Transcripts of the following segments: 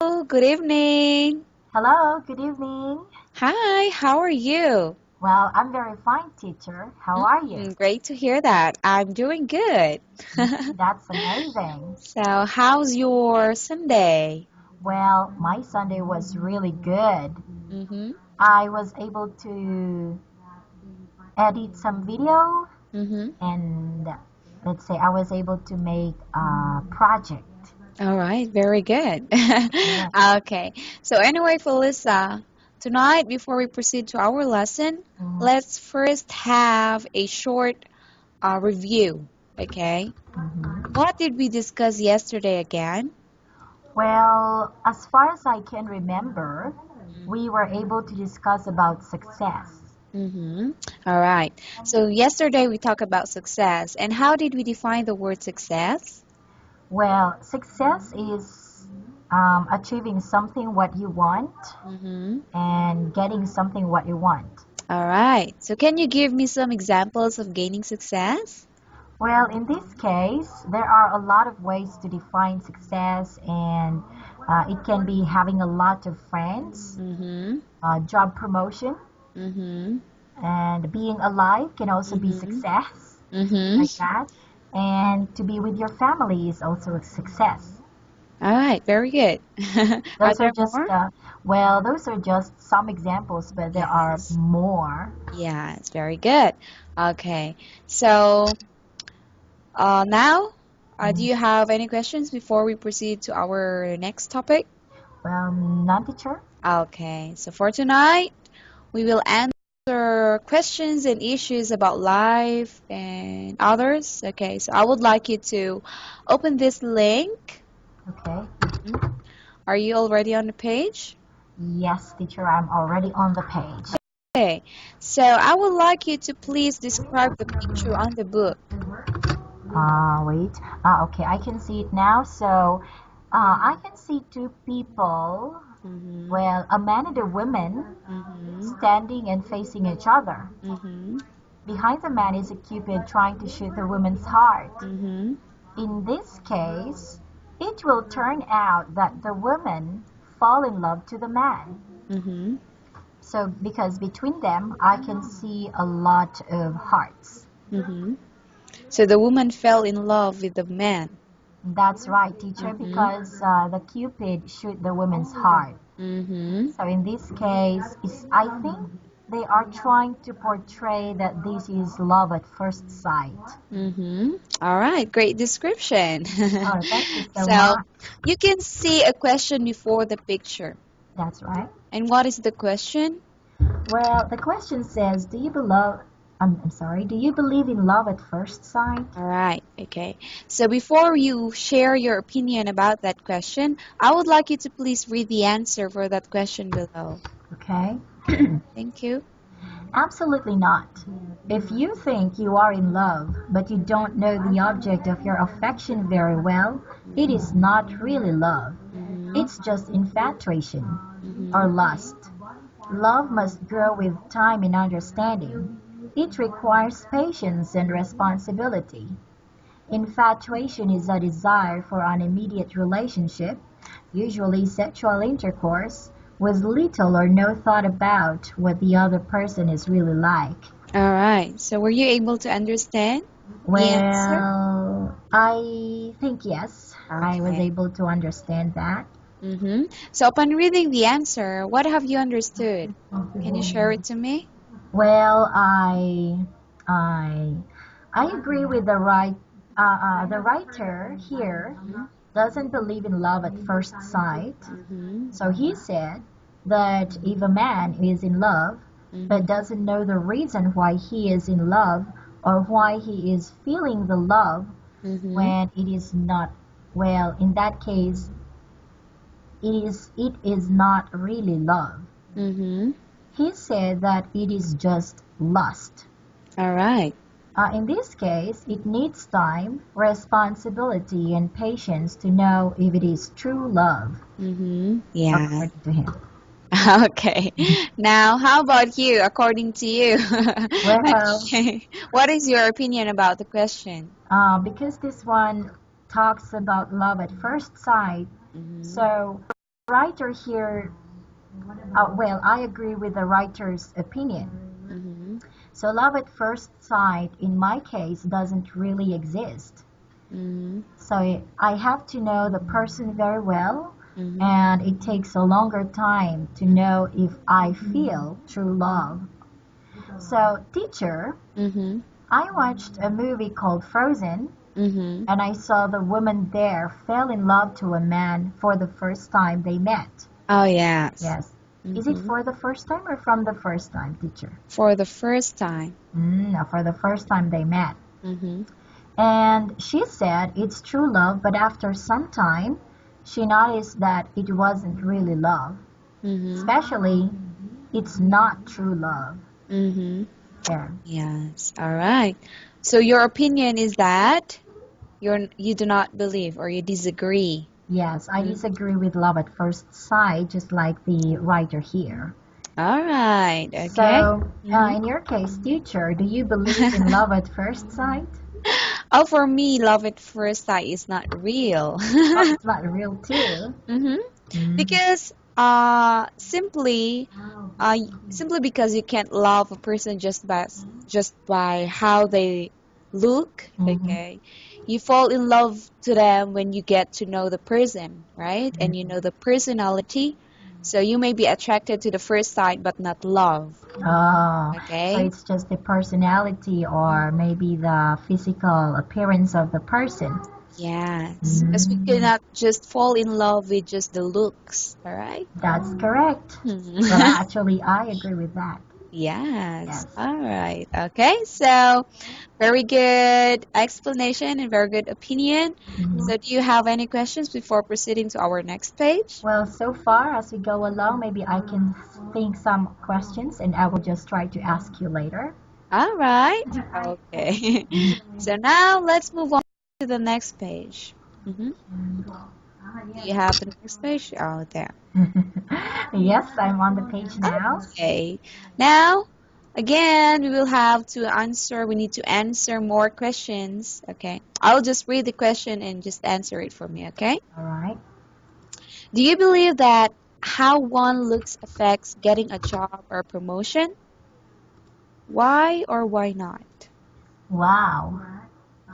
Good evening. Hello, good evening. Hi, how are you? Well, I'm very fine, teacher. How are you? Great to hear that. I'm doing good. That's amazing. So, how's your Sunday? Well, my Sunday was really good. Mm-hmm. I was able to edit some video Mm-hmm. and let's say I was able to make a project. All right, very good. Yeah. Okay. So anyway, Fellisa, tonight before we proceed to our lesson, Mhm, let's first have a short review. Okay. mhm. What did we discuss yesterday again? Well, as far as I can remember, we were able to discuss about success. Mm-hmm. All right. So yesterday we talked about success. And how did we define the word success? Well, success is achieving something what you want Mm-hmm. and getting something what you want. All right. So can you give me some examples of gaining success? Well, in this case, there are a lot of ways to define success, and it can be having a lot of friends, Mm-hmm. job promotion, Mm-hmm. and being alive can also be Mm-hmm. success, like Mm-hmm. that. And to be with your family is also a success. All right. Very good. Are Those are there just, more? those are just some examples, but there are Yes. more. Yes. Very good. Okay. So now, do Mm, you have any questions before we proceed to our next topic? non-teacher? Okay. So for tonight, we will answer questions and issues about life and others. Okay, so I would like you to open this link. Okay. Mhm. Are you already on the page? Yes, teacher, I'm already on the page. Okay, so I would like you to please describe the picture on the book. Wait. Okay, I can see it now. So, I can see two people. Mm-hmm. Well, a man and a woman Mm-hmm. standing and facing each other. Mm-hmm. Behind the man is a cupid trying to shoot the woman's heart. Mm-hmm. In this case, it will turn out that the woman fall in love to the man. Mm-hmm. So, because between them, I can see a lot of hearts. Mm-hmm. So the woman fell in love with the man. That's right, teacher, Mm-hmm. because the cupid shoot the woman's heart. Mm-hmm. So in this case, I think they are trying to portray that this is love at first sight. Mm-hmm. All right, great description. Oh, thank you so So much. you can see a question before the picture. That's right. And what is the question? Well, the question says, do you believe? I'm sorry. Do you believe in love at first sight? All right, okay. So before you share your opinion about that question, I would like you to please read the answer for that question below. Okay. Thank you. Absolutely not. If you think you are in love, but you don't know the object of your affection very well, it is not really love. Mm-hmm. It's just infatuation Mm-hmm. or lust. Love must grow with time and understanding. It requires patience and responsibility. Infatuation is a desire for an immediate relationship, usually sexual intercourse, with little or no thought about what the other person is really like. All right. So were you able to understand the answer? Well, I think yes, I was Okay. able to understand that. Mm-hmm. So upon reading the answer, what have you understood? Can you share it to me? Well, I, I agree with the writer here Mm-hmm. doesn't believe in love at first sight. Mm-hmm. So he said that if a man is in love Mm-hmm. but doesn't know the reason why he is in love or why he is feeling the love Mm-hmm. when it is not, well, in that case, it is not really love. Mm-hmm. He said that it is just lust. All right. In this case, it needs time, responsibility, and patience to know if it is true love, Mm-hmm. Yeah. according to him. Okay. Now, how about you, according to you? Well, Okay. What is your opinion about the question? because this one talks about love at first sight, Mm-hmm. so writer here, well, I agree with the writer's opinion. Mm-hmm. So love at first sight, in my case, doesn't really exist. Mm-hmm. So I have to know the person very well, Mm-hmm. and it takes a longer time to know if I feel true love. So, teacher, Mm-hmm. I watched a movie called Frozen, Mm-hmm. and I saw the woman there fell in love to a man for the first time they met. Oh, yes. Yes. Is it Mm-hmm. for the first time or from the first time, teacher? For the first time. For the first time they met. Mm-hmm. And she said it's true love, but after some time, she noticed that it wasn't really love. Mm-hmm. Especially, it's not true love. Mm-hmm. There. Yes. All right. So your opinion is that you do not believe or you disagree. Yes, I Mm. disagree with love at first sight, just like the writer here. All right. Okay. So, Mm-hmm. in your case, teacher, do you believe in love at first sight? Oh, for me, love at first sight is not real. Oh, it's not real too. Mm-hmm. Mm, Because simply because you can't love a person just by how they look, mhm, okay? You fall in love to them when you get to know the person, right? And you mhm. know the personality. So you may be attracted to the first sight but not love, Oh, so okay? it's just the personality or maybe the physical appearance of the person. Yes, because we Mm, cannot just fall in love with just the looks, all right? that's correct. Well, Hmm. actually, I agree with that. Yes. Yes. All right. Okay. So, very good explanation and very good opinion. Mhm. So, do you have any questions before proceeding to our next page? Well, so far as we go along, maybe I can think some questions and I will just try to ask you later. All right. Okay. So now let's move on to the next page. Mm-hmm. Do you have the next page? Oh, there. Yes, I'm on the page now. Okay. Now, again, we will have to answer. We need to answer more questions. Okay. I'll just read the question and just answer it for me. Okay. All right. Do you believe that how one looks affects getting a job or promotion? Why or why not? Wow.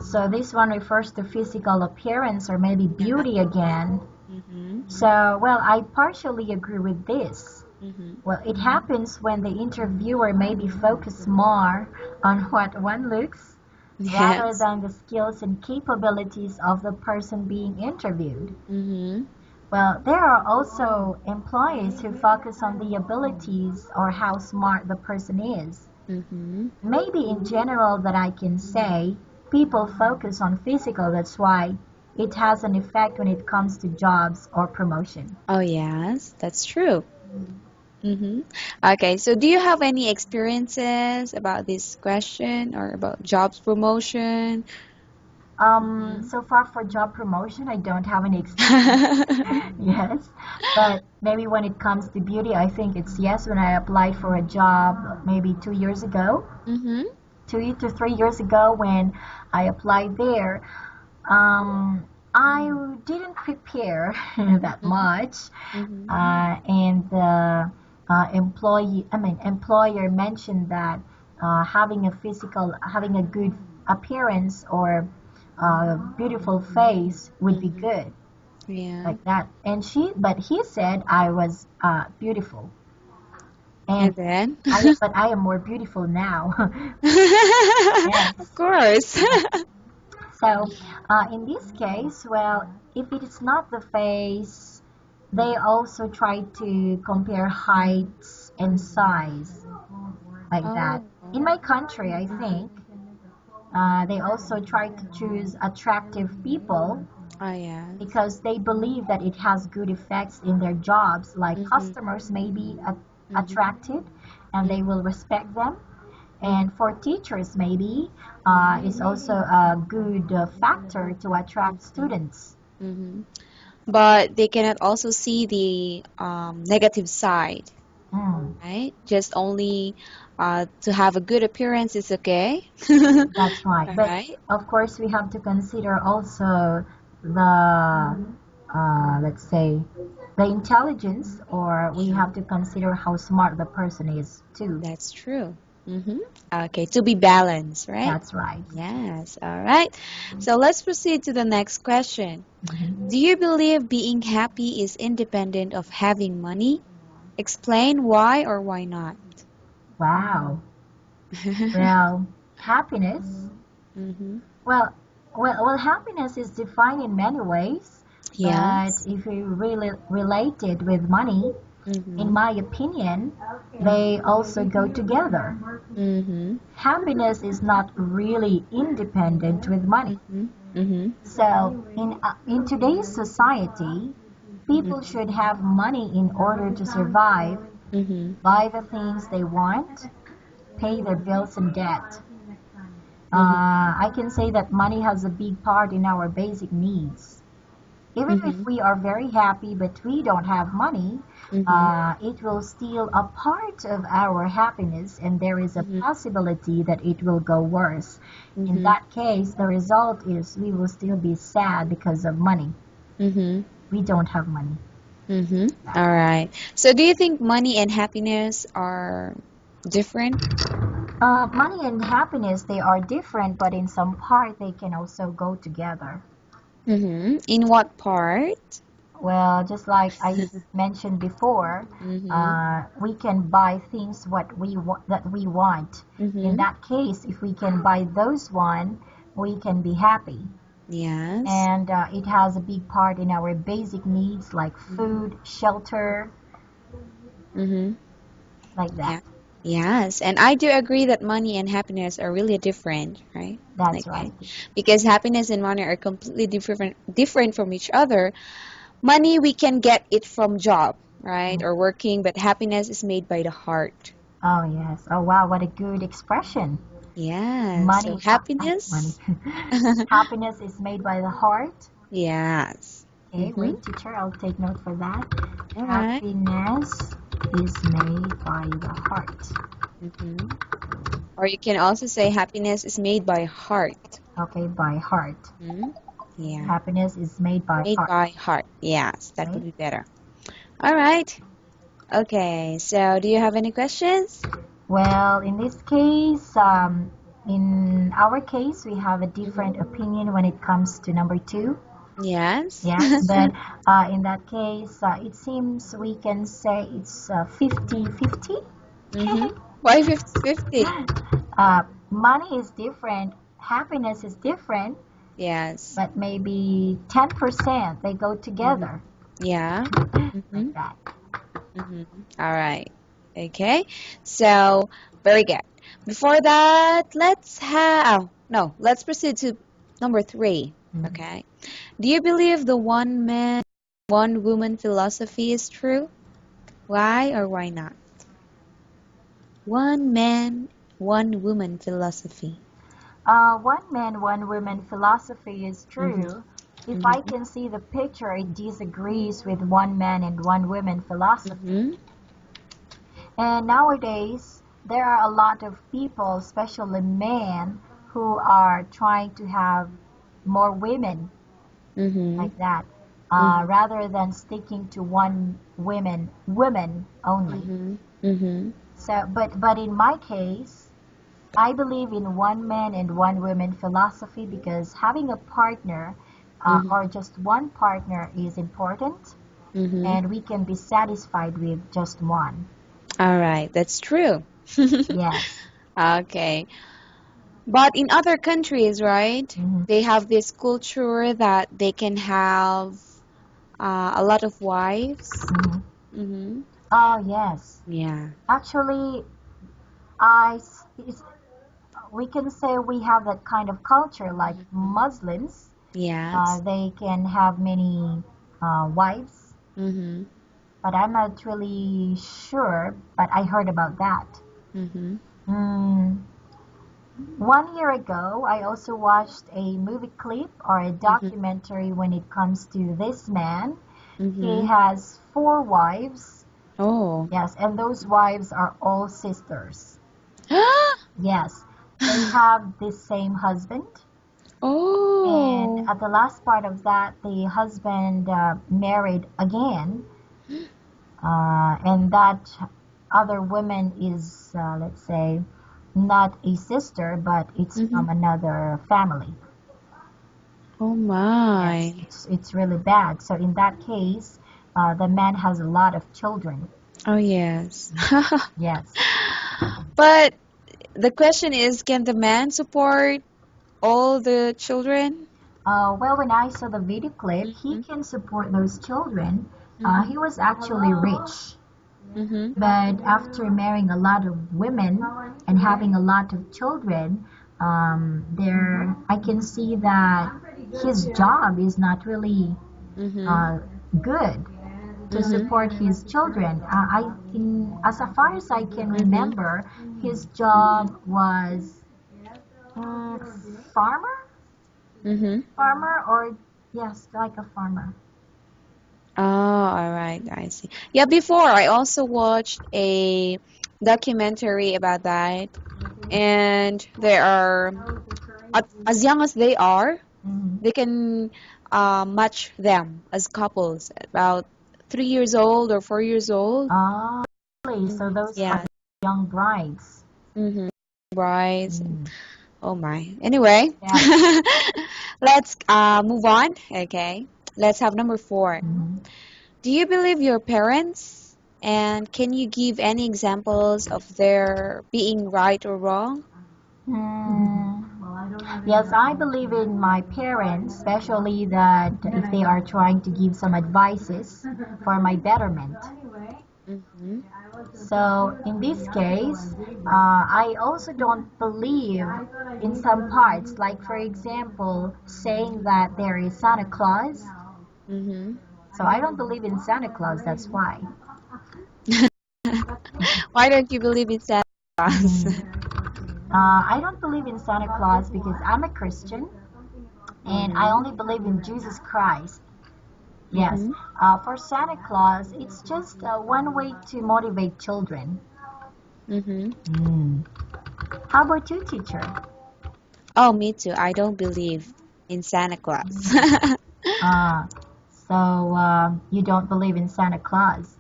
So this one refers to physical appearance or maybe Yeah. beauty again. Mm-hmm. So, well, I partially agree with this. Mm-hmm. Well, it happens when the interviewer maybe focus more on what one looks rather Yes. than the skills and capabilities of the person being interviewed. Mm-hmm. Well, there are also employees who focus on the abilities or how smart the person is. Mm-hmm. Maybe in general that I can say, people focus on physical, that's why it has an effect when it comes to jobs or promotion. Oh, yes, that's true. Mm-hmm. Okay, so do you have any experiences about this question or about jobs promotion? Mm-hmm. So far for job promotion, I don't have any experience. Yes, but maybe when it comes to beauty, I think it's yes. When I applied for a job maybe 2 years ago, Mm-hmm. 2 to 3 years ago, when I applied there, I didn't prepare that much, Mm-hmm. and the employer mentioned that having a good appearance or beautiful face would be Mm-hmm. good, Yeah. like that. But he said I was beautiful, and And then? but I am more beautiful now. Of Yes. course. So, in this case, well, if it is not the face, they also try to compare heights and size, like that. Oh. In my country, I think they also try to choose attractive people Oh, yes. because they believe that it has good effects in their jobs, like Mm-hmm. customers may be Mm-hmm. attracted and they will respect them. And for teachers, maybe is also a good factor to attract students. Mm-hmm. But they cannot also see the negative side, Mm, right? Just only to have a good appearance is okay. All that's right. But right. of course, we have to consider also the let's say, the intelligence, or we Yeah, have to consider how smart the person is too. that's true. Mm-hmm. Okay, to be balanced, right? That's right. Yes, all right. So let's proceed to the next question. Mhm. Do you believe being happy is independent of having money? Explain why or why not. Wow. Well, happiness. Mm-hmm. Happiness is defined in many ways, but Yes. if we really relate it with money, in Mm-hmm. my opinion, they also go together. Mm-hmm. Happiness is not really independent with money. Mm-hmm. Mm-hmm. So, in today's society, people should have money in order to survive, Mm-hmm. buy the things they want, pay their bills and debt. Mm-hmm. I can say that money has a big part in our basic needs. Even if Mm-hmm. we are very happy but we don't have money, Mm-hmm. it will steal a part of our happiness, and there is a Mm-hmm. possibility that it will go worse. In Mm-hmm. that case, the result is we will still be sad because of money. Mm-hmm. We don't have money. Mm-hmm. All right. So do you think money and happiness are different? Money and happiness, they are different, but in some part they can also go together. Mm-hmm. In what part? Well, just like I mentioned before, Mm-hmm. we can buy things that we want. In Mm-hmm. that case, if we can buy those one, we can be happy. Yes. And it has a big part in our basic needs like Mm-hmm. food, shelter, Mm-hmm. like that. Yeah. Yes. And I do agree that money and happiness are really different, right? That's Okay. right. Because happiness and money are completely different from each other. Money we can get it from job, right? Mm. Or working, but happiness is made by the heart. Oh yes. Oh wow, what a good expression. Yes. So Money, money. happiness. Happiness is made by the heart. Yes. Okay, Mm-hmm. wait, teacher, I'll take note for that. All right. Happiness is made by the heart. Mm-hmm. Or you can also say happiness is made by heart. Okay, by heart. Hmm. Yeah. Happiness is made by Made heart. by heart. Yes, that Okay. would be better. All right. Okay. So, do you have any questions? Well, in this case, in our case, we have a different Mm-hmm. opinion when it comes to number two. Yes. Yes, but in that case, it seems we can say it's 50-50. Mm-hmm. Why 50-50? Money is different, happiness is different, Yes. but maybe 10% they go Mm-hmm. together Yeah. Mm-hmm. like that. Mm-hmm. All right. Okay. So, very good. Before that, let's proceed to number three. Mhm. Okay. Do you believe the one man, one woman philosophy is true? Why or why not? One man, one woman philosophy. One man, one woman philosophy is Mm-hmm. true. If I Mm-hmm. can see the picture, it disagrees with one man and one woman philosophy. Mm-hmm. And nowadays, there are a lot of people, especially men, who are trying to have more women Mm-hmm. like that, Mm-hmm. rather than sticking to one women only. Mm-hmm. Mm-hmm. So, but in my case, I believe in one man and one woman philosophy because having a partner Mm-hmm. or just one partner is important, Mm-hmm. and we can be satisfied with just one. All right, that's true. Yes. Okay. But in other countries, right, Hmm. they have this culture that they can have a lot of wives. Hmm. Mm-hmm. Oh, yes. Yeah. Actually, I s- it's, we can say we have that kind of culture like Mm-hmm. Muslims. Yes. They can have many wives, Mm-hmm. but I'm not really sure, but I heard about that. Mm-hmm. Mm, 1 year ago, I also watched a movie clip or a Mm-hmm. documentary when it comes to this man. He Mm-hmm. has four wives, Oh. yes, and those wives are all sisters. Yes, they have the same husband. And Oh. at the last part of that, the husband married again, and that other woman is, let's say, not a sister, but it's Mm-hmm. from another family. Oh Yes, my. it's really bad. So in that case, the man has a lot of children. Oh yes. Yes. But the question is, can the man support all the children? Well, when I saw the video clip, he Mm-hmm. can support those children. Mm-hmm. He was actually rich. Mm-hmm. But after marrying a lot of women and having a lot of children, there I can see that his job is not really Mm-hmm. uh, good to Mm-hmm. support his children. As far as I can Mm-hmm. remember, his Mm-hmm. job was farmer, Mm-hmm. farmer, or yes, like a farmer. Oh, all right. I see. Yeah, before I also watched a documentary about that, and they are as young as they are, Mhm. they can match them as couples about 3 years old or 4 years old. Oh, really? So Hmm. those are Yeah. the young brides. Mm-hmm. Right. Mm. Oh my. Anyway, Yeah. let's move on. Okay. Let's have number four. Mhm. Do you believe your parents? And can you give any examples of their being right or wrong? Hmm. Yes, I believe in my parents, especially that if they are trying to give some advices for my betterment. Mm-hmm. So in this case, I also don't believe in some parts, like for example, saying that there is Santa Claus. Mm-hmm. So I don't believe in Santa Claus, that's why. Why don't you believe in Santa Claus? Mhm. I don't believe in Santa Claus because I'm a Christian and I Mm-hmm. only believe in Jesus Christ. Yes, Mm-hmm. for Santa Claus, it's just one way to motivate children. Mm-hmm. Mm. How about you, teacher? Oh, me too. I don't believe in Santa Claus. Mm. Uh, so you don't believe in Santa Claus?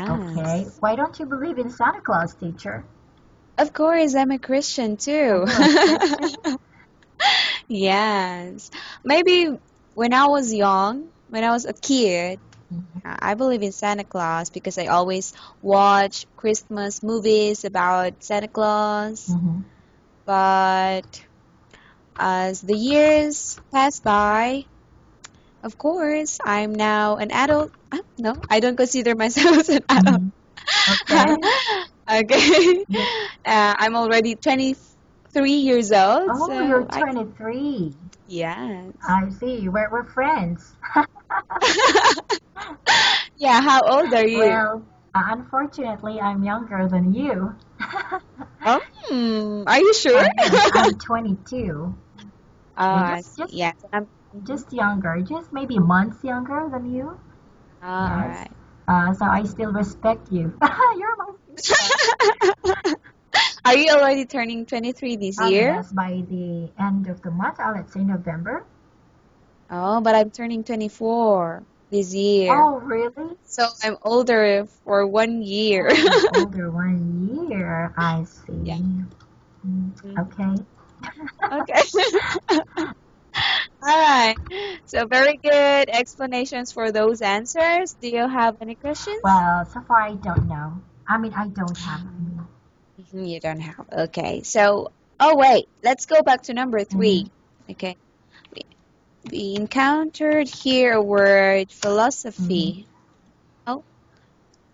Okay. Yes. Why don't you believe in Santa Claus, teacher? Of course, I'm a Christian Oh, too. you're a Christian? Yes. Maybe when I was young, when I was a kid, Mhm. I believe in Santa Claus because I always watch Christmas movies about Santa Claus. Mhm. But as the years pass by, of course, I'm now an adult. No, I don't consider myself as an adult. Mhm. Okay. Okay. You, I'm already 23 years old, oh, you're so I, 23. yes. I see. We're friends. Yeah, how old are you? Well, unfortunately, I'm younger than you. Oh, are you sure? Yes, I'm 22. Oh, Yeah, I just see. just Yes, mhm. just younger, just maybe months younger than you. Oh, all Yes. right. So I still respect you. You're my sister. Are you already turning 23 this year? Yes, by the end of the month, let's say November. Oh, but I'm turning 24 this year. Oh, really? So I'm older for 1 year. Oh, you're older 1 year. I Yeah. see. Mm, Mhm. okay. Okay. All right. So very good explanations for those answers. Do you have any questions? Well, so far I don't know. I mean, I don't have. Mhm, you don't have. Okay. So, oh wait, let's go back to number Mhm. three. Okay. We, we encountered here a word Mhm. philosophy. Oh,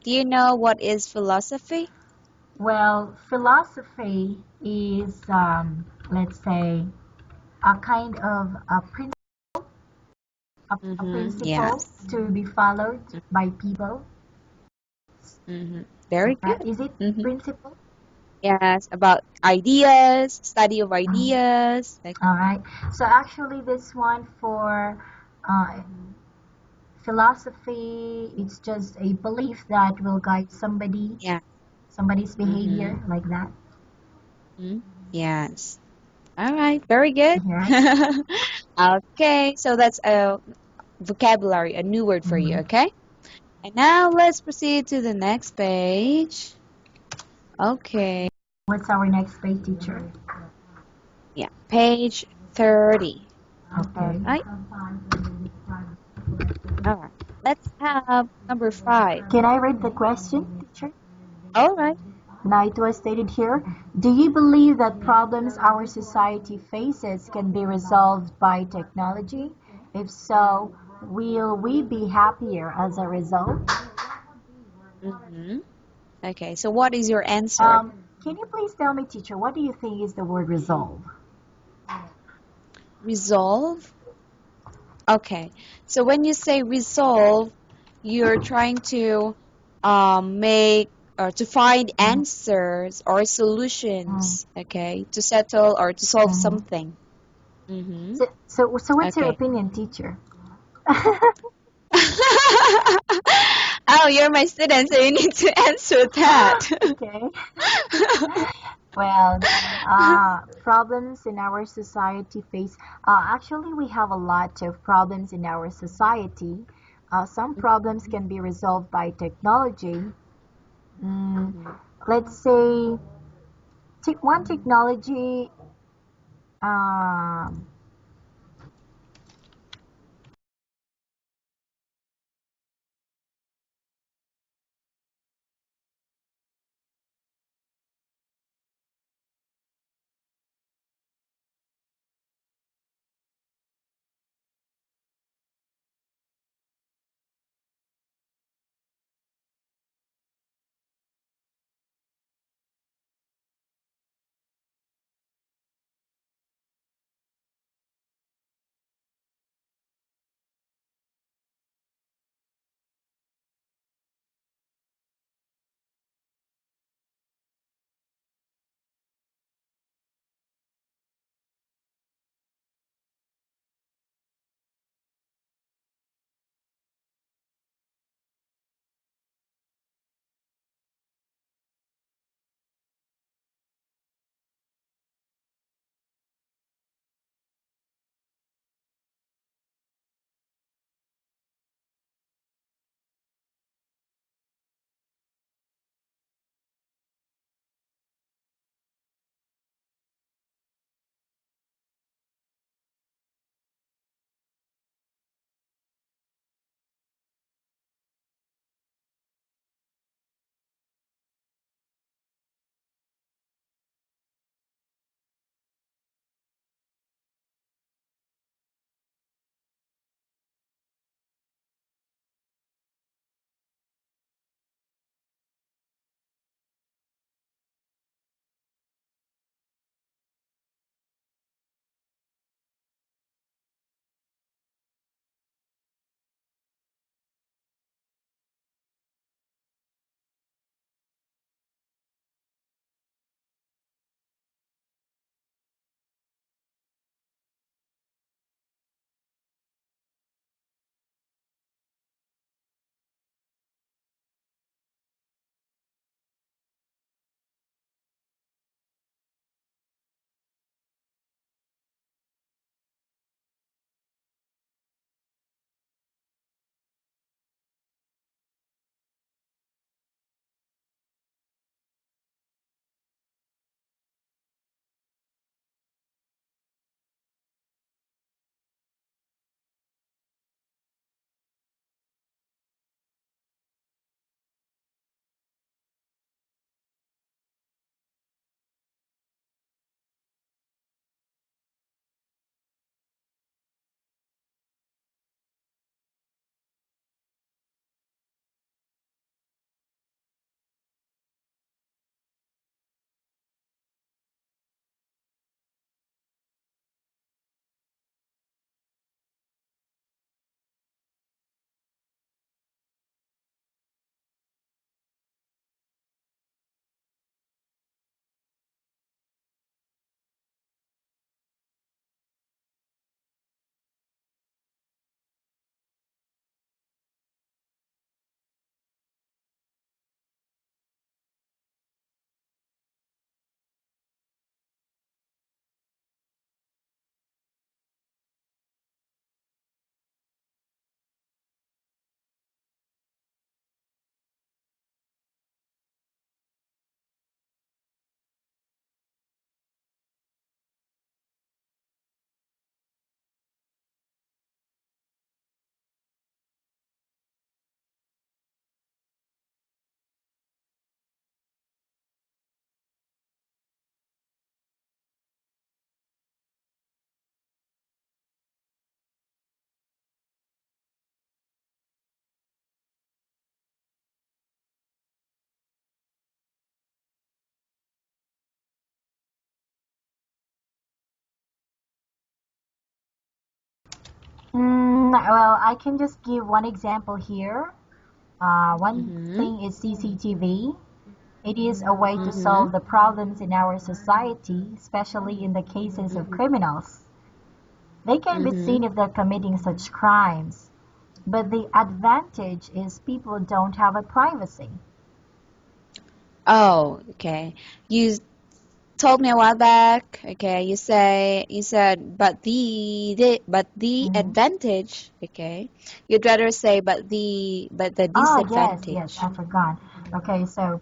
do you know what is philosophy? Well, philosophy is, let's say, a kind of a Mm-hmm. principle Yes. to be followed by people. Mm-hmm. Very good. Is it Mm-hmm. principle? Yes, about ideas, study of Mhm. ideas. Like, All right. So actually, this one for uh, philosophy, it's just a belief that will guide yeah. somebody's Mm-hmm. behavior like that. Mm-hmm. Yes. All right, very good. Right? Okay, so that's a vocabulary, a new word for you, Mhm. okay? And now let's proceed to the next page. Okay, What's our next page, teacher? yeah, page 30. All Okay. right, all right. Let's have number 5. Can I read the question, teacher? All right. Now it was stated here, do you believe that problems our society faces can be resolved by technology? If so, will we be happier as a result? Mm-hmm. Okay, so what is your answer? Can you please tell me, teacher, what do you think is the word resolve? Resolve? Okay, so when you say resolve, you're trying to make or to find Mhm, answers or mhm, solutions, okay, to settle or to solve mhm. something. Mm-hmm. So what's your Okay. opinion, teacher? Oh, you're my student, so you need to answer that. Okay. Well, problems in our society face. Actually, we have a lot of problems in our society. Some problems can be resolved by technology. Mm, Mhm. let's say, one technology. Um, Well, I can just give one example here. One Mm-hmm. thing is CCTV. It is a way to Mm-hmm. solve the problems in our society, especially in the cases of Mm-hmm. criminals. They can be Mm-hmm. seen if they're committing such crimes. But the advantage is people don't have a privacy. Oh, okay. You told me a while back. Okay, you said, but the Hmm. advantage. Okay, you'd rather say but the Ah, yes, yes, disadvantage. I forgot. Okay, so,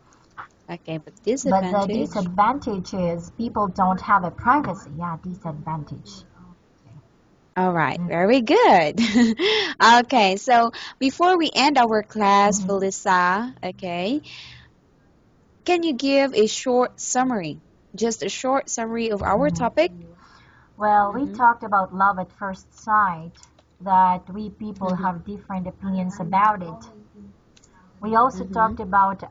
Okay, but but the disadvantage. disadvantage is people don't have a privacy. Yeah, disadvantage. All right, Mm-hmm. very good. Okay, so before we end our class, Mm-hmm. Felisa, okay, can you give a short summary? Just a short summary of our topic? Well, we Mm-hmm. talked about love at first sight, that we people Mm-hmm. have different opinions about it. We also Mm-hmm. talked about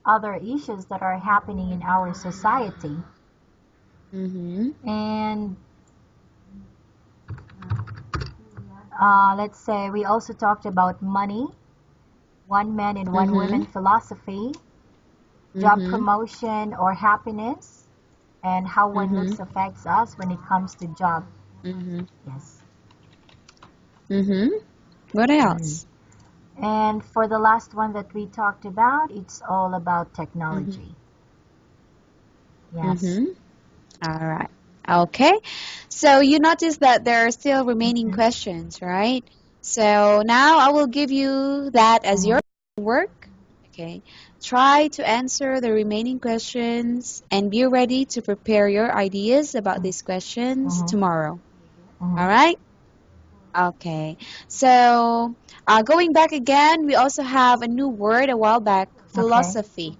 other issues that are happening in our society. Mm-hmm. And let's say we also talked about money, one man and one Mm-hmm. woman philosophy, job Mm-hmm. promotion or happiness, and how one Mm-hmm. looks affects us when it comes to job. Mm-hmm. Yes. Mm-hmm. What Mm. else? And for the last one that we talked about, it's all about Mm-hmm. technology. Yes. Mm-hmm. All right. Okay. So you notice that there are still remaining Hmm. questions, right? So now I will give you that as Hmm. your work. Okay. Try to answer the remaining questions and be ready to prepare your ideas about these questions Hmm. tomorrow. All Hmm. right? Okay. So going back again, we also have a new word a while back, Okay. philosophy.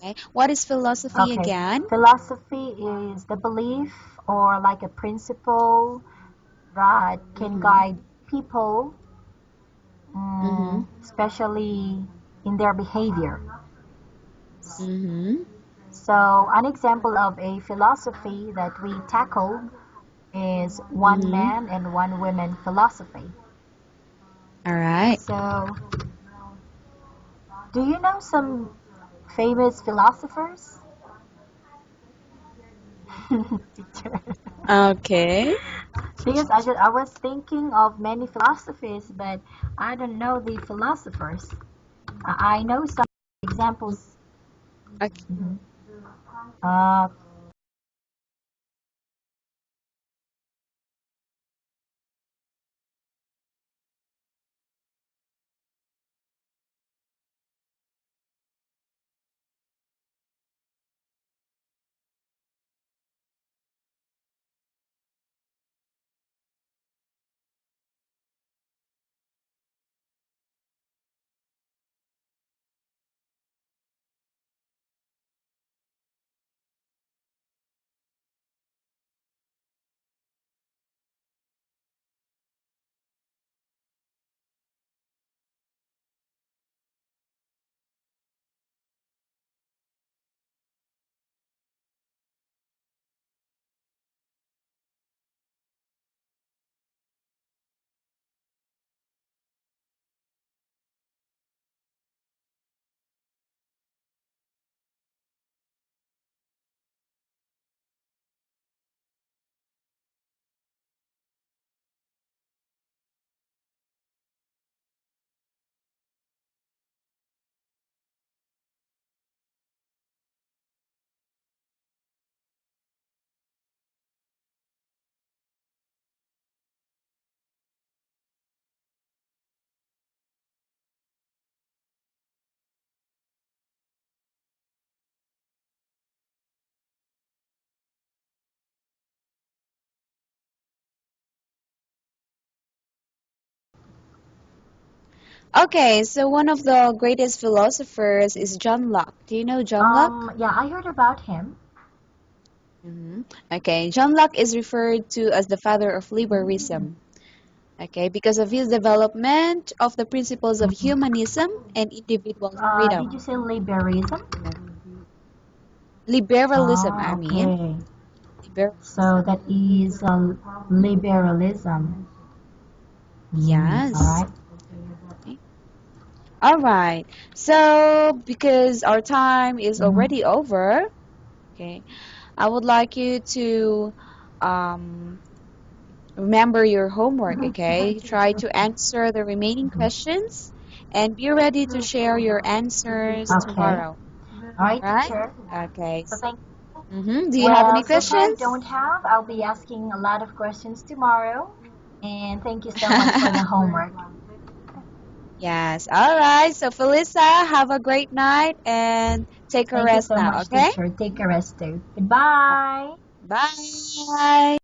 Okay. What is philosophy Okay. again? Philosophy is the belief or like a principle that can Mm-hmm. guide people, Mm-hmm. especially in their behavior. Mm-hmm. So, an example of a philosophy that we tackled is one Mm-hmm. man and one woman philosophy. All right. So, do you know some famous philosophers? Teacher. Okay. Because I was thinking of many philosophies, but I don't know the philosophers. I know some examples. Okay. Mhm. Uh, Okay, so one of the greatest philosophers is John Locke. Do you know John Locke? yeah, I heard about him. Hmm. Okay, John Locke is referred to as the father of liberalism. Okay, because of his development of the principles of Mhm. humanism and individual Did you freedom. say liberalism? Uh, Liberalism, I Oh, mean. okay. So Liberalism. that is liberalism. All Yes. right. All right. So, because our time is Mm-hmm. already over, okay, I would like you to um, remember your homework, okay? Try to answer the remaining questions and be ready to share your answers Okay. tomorrow, All right, right? teacher. Okay. So thank. Do you have Well, any so far I questions? don't have. I'll be asking a lot of questions tomorrow. And thank you so much for the homework. Yes. All right. So, Felissa, have a great night and take a Thank you rest so now, much, okay? teacher. Take a rest too. Goodbye. Bye.